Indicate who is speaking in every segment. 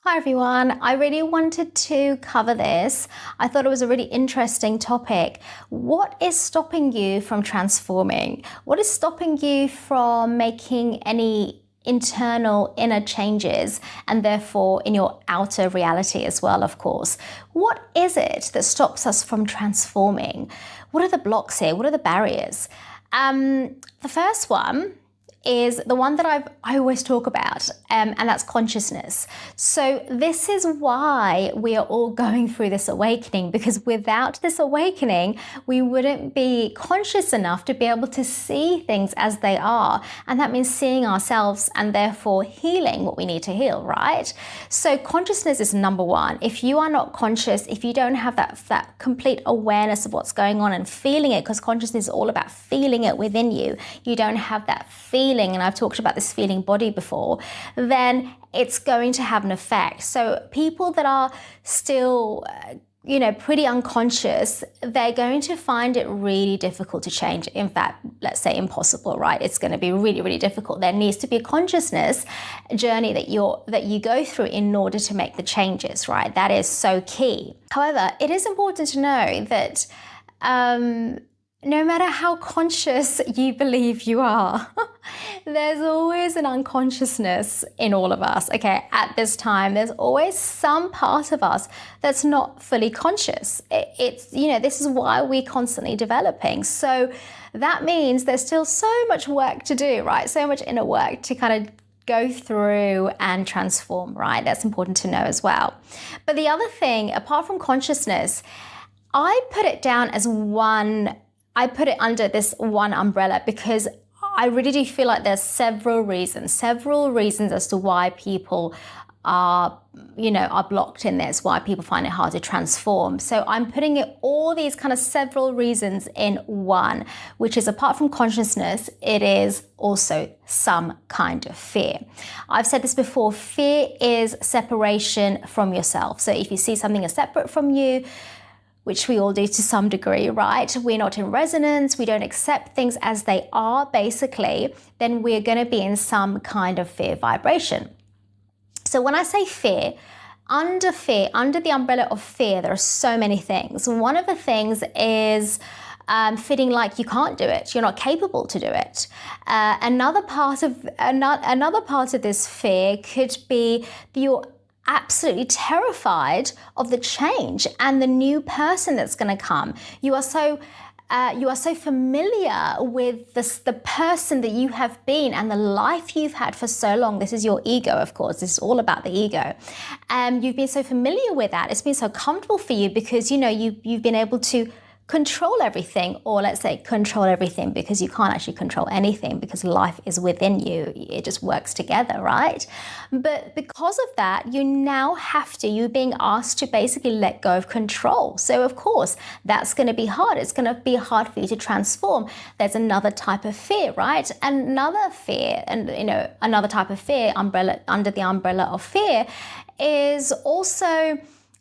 Speaker 1: Hi everyone, I really wanted to cover this. I thought it was a really interesting topic. What is stopping you from transforming? What is stopping you from making any internal inner changes and therefore in your outer reality as well, of course? What is it that stops us from transforming? What are the blocks here? What are the barriers? The first one is the one that I always talk about, and that's consciousness. So this is why we are all going through this awakening, because without this awakening, we wouldn't be conscious enough to be able to see things as they are. And that means seeing ourselves and therefore healing what we need to heal, right? So consciousness is number one. If you are not conscious, if you don't have that complete awareness of what's going on and feeling it, because consciousness is all about feeling it within you, you don't have that feeling, and I've talked about this feeling body before, then it's going to have an effect. So people that are still, pretty unconscious, they're going to find it really difficult to change. In fact, let's say impossible, right? It's going to be really, really difficult. There needs to be a consciousness journey that you go through in order to make the changes, right? That is so key. However, it is important to know that no matter how conscious you believe you are, there's always an unconsciousness in all of us, okay? At this time, there's always some part of us that's not fully conscious. This is why we're constantly developing. So that means there's still so much work to do, right? So much inner work to kind of go through and transform, right? That's important to know as well. But the other thing, apart from consciousness, I put it under this one umbrella because I really do feel like there's several reasons as to why people are blocked in this, why people find it hard to transform. So I'm putting all these kind of several reasons in one, which is apart from consciousness, it is also some kind of fear. I've said this before, fear is separation from yourself. So if you see something as separate from you, which we all do to some degree, right? We're not in resonance, we don't accept things as they are, basically, then we're gonna be in some kind of fear vibration. So when I say fear, under the umbrella of fear, there are so many things. One of the things is feeling like you can't do it, you're not capable to do it. Another part of this fear could be you're absolutely terrified of the change and the new person that's going to come. You are so familiar with the person that you have been and the life you've had for so long. This is your ego, of course. This is all about the ego. You've been so familiar with that. It's been so comfortable for you because you've been able to control everything, or let's say control everything because you can't actually control anything because life is within you. It just works together, right? But because of that, you're being asked to basically let go of control. So of course, that's going to be hard. It's going to be hard for you to transform. There's another type of fear, right? Another fear, and another type of fear under the umbrella of fear is also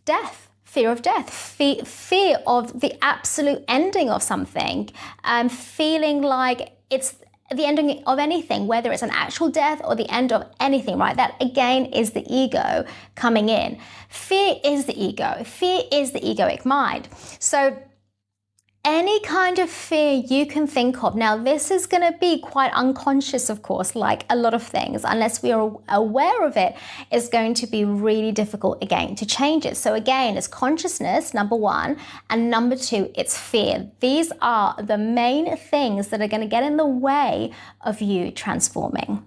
Speaker 1: death. Fear of death, fear of the absolute ending of something, feeling like it's the ending of anything, whether it's an actual death or the end of anything, right? That again is the ego coming in. Fear is the ego. Fear is the egoic mind. So any kind of fear you can think of. Now, this is going to be quite unconscious, of course, like a lot of things. Unless we are aware of it, it's going to be really difficult, again, to change it. So again, it's consciousness, number one, and number two, it's fear. These are the main things that are going to get in the way of you transforming.